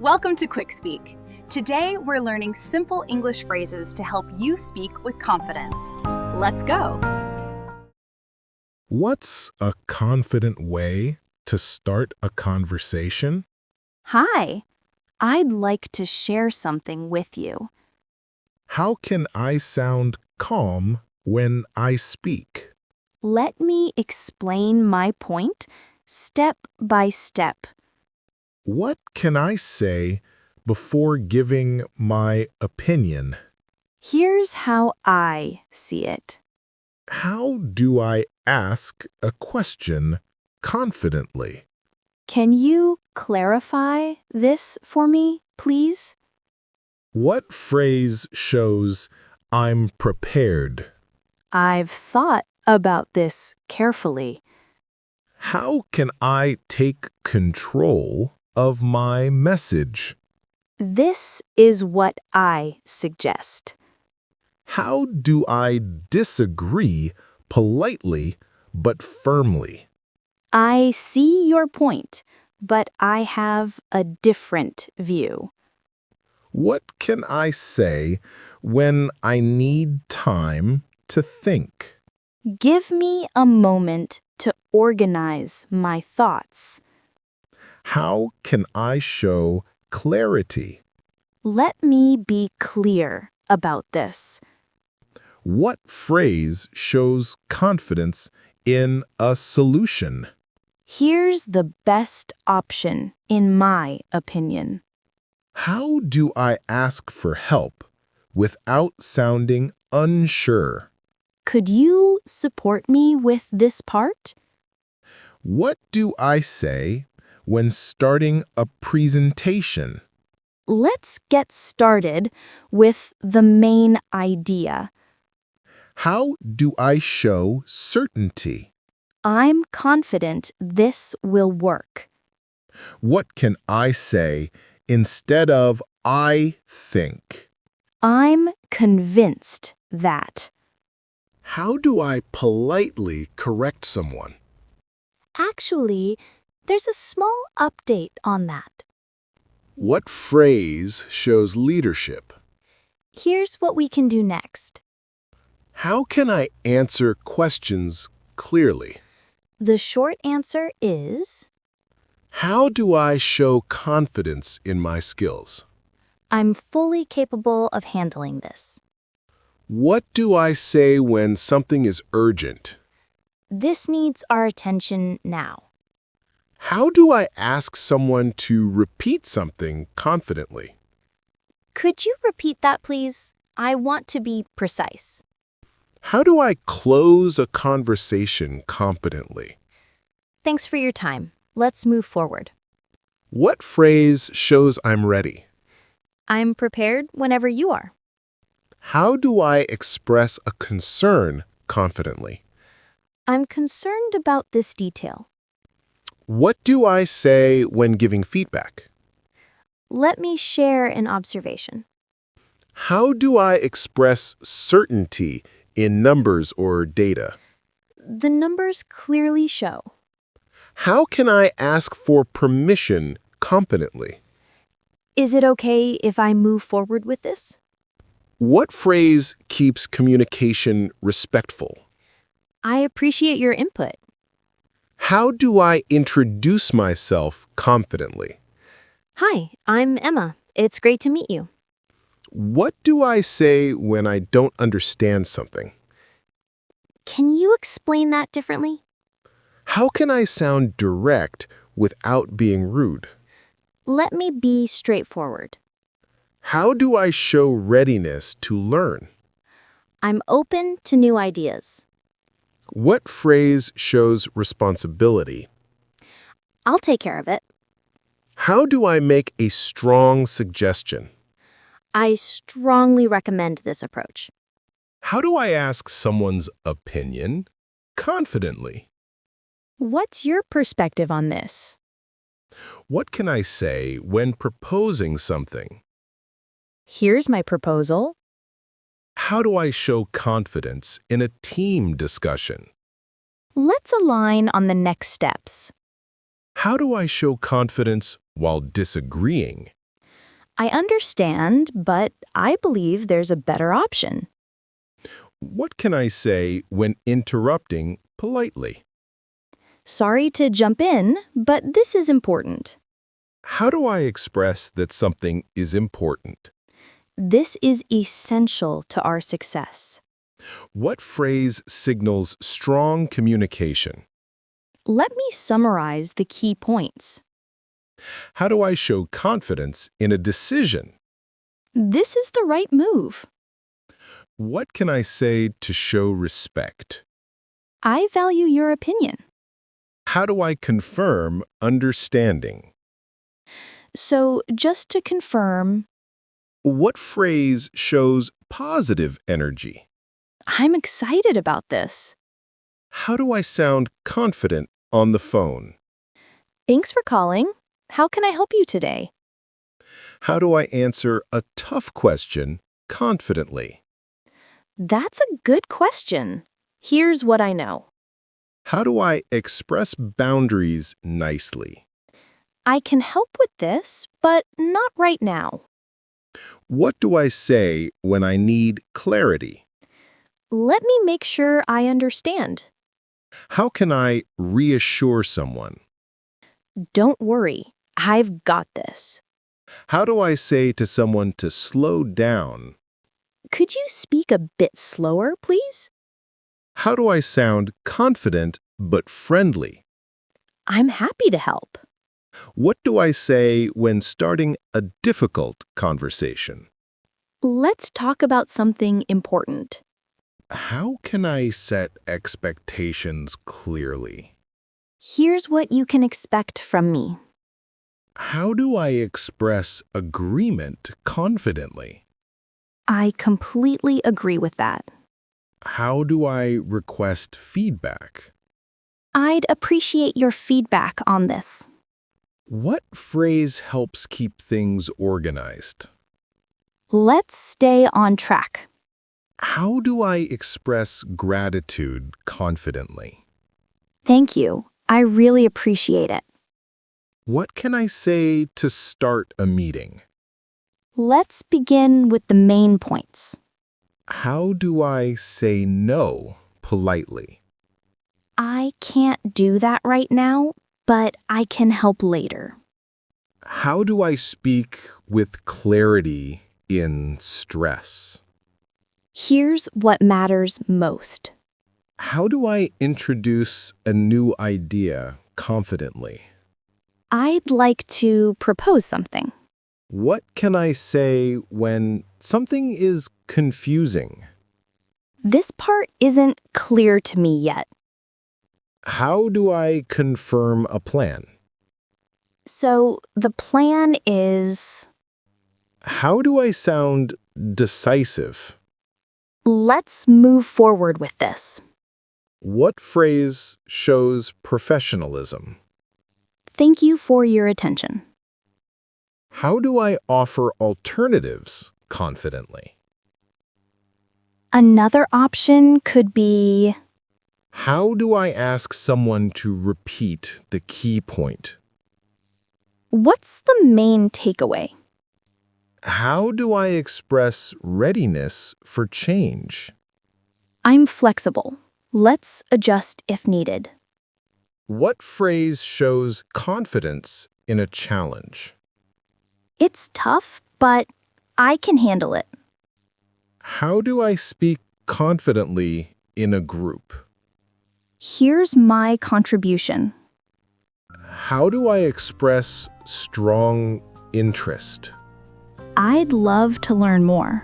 Welcome to Quick Speak. Today, we're learning simple English phrases to help you speak with confidence. Let's go. What's a confident way to start a conversation? Hi, I'd like to share something with you. How can I sound calm when I speak? Let me explain my point step by step. What can I say before giving my opinion? Here's how I see it. How do I ask a question confidently? Can you clarify this for me, please? What phrase shows I'm prepared? I've thought about this carefully. How can I take control of my message? This is what I suggest. How do I disagree politely but firmly? I see your point, but I have a different view. What can I say when I need time to think? Give me a moment to organize my thoughts. How can I show clarity? Let me be clear about this. What phrase shows confidence in a solution? Here's the best option, in my opinion. How do I ask for help without sounding unsure? Could you support me with this part? What do I say when starting a presentation? Let's get started with the main idea. How do I show certainty? I'm confident this will work. What can I say instead of I think? I'm convinced that. How do I politely correct someone? Actually, there's a small update on that. What phrase shows leadership? Here's what we can do next. How can I answer questions clearly? The short answer is, How do I show confidence in my skills? I'm fully capable of handling this. What do I say when something is urgent? This needs our attention now. How do I ask someone to repeat something confidently? Could you repeat that, please? I want to be precise. How do I close a conversation competently? Thanks for your time. Let's move forward. What phrase shows I'm ready? I'm prepared whenever you are. How do I express a concern confidently? I'm concerned about this detail. What do I say when giving feedback? Let me share an observation. How do I express certainty in numbers or data? The numbers clearly show. How can I ask for permission competently? Is it okay if I move forward with this? What phrase keeps communication respectful? I appreciate your input. How do I introduce myself confidently? Hi, I'm Emma. It's great to meet you. What do I say when I don't understand something? Can you explain that differently? How can I sound direct without being rude? Let me be straightforward. How do I show readiness to learn? I'm open to new ideas. What phrase shows responsibility? I'll take care of it. How do I make a strong suggestion? I strongly recommend this approach. How do I ask someone's opinion confidently? What's your perspective on this? What can I say when proposing something? Here's my proposal. How do I show confidence in a team discussion? Let's align on the next steps. How do I show confidence while disagreeing? I understand, but I believe there's a better option. What can I say when interrupting politely? Sorry to jump in, but this is important. How do I express that something is important? This is essential to our success. What phrase signals strong communication? Let me summarize the key points. How do I show confidence in a decision? This is the right move. What can I say to show respect? I value your opinion. How do I confirm understanding? So, just to confirm, What phrase shows positive energy? I'm excited about this. How do I sound confident on the phone? Thanks for calling. How can I help you today? How do I answer a tough question confidently? That's a good question. Here's what I know. How do I express boundaries nicely? I can help with this, but not right now. What do I say when I need clarity? Let me make sure I understand. How can I reassure someone? Don't worry, I've got this. How do I say to someone to slow down? Could you speak a bit slower, please? How do I sound confident but friendly? I'm happy to help. What do I say when starting a difficult conversation? Let's talk about something important. How can I set expectations clearly? Here's what you can expect from me. How do I express agreement confidently? I completely agree with that. How do I request feedback? I'd appreciate your feedback on this. What phrase helps keep things organized? Let's stay on track. How do I express gratitude confidently? Thank you. I really appreciate it. What can I say to start a meeting? Let's begin with the main points. How do I say no politely? I can't do that right now, but I can help later. How do I speak with clarity in stress? Here's what matters most. How do I introduce a new idea confidently? I'd like to propose something. What can I say when something is confusing? This part isn't clear to me yet. How do I confirm a plan? So the plan is, How do I sound decisive? let's move forward with this. What phrase shows professionalism? Thank you for your attention. How do I offer alternatives confidently? Another option could be, How do I ask someone to repeat the key point? what's the main takeaway? How do I express readiness for change? I'm flexible. Let's adjust if needed. What phrase shows confidence in a challenge? It's tough, but I can handle it. How do I speak confidently in a group? Here's my contribution. How do I express strong interest? I'd love to learn more.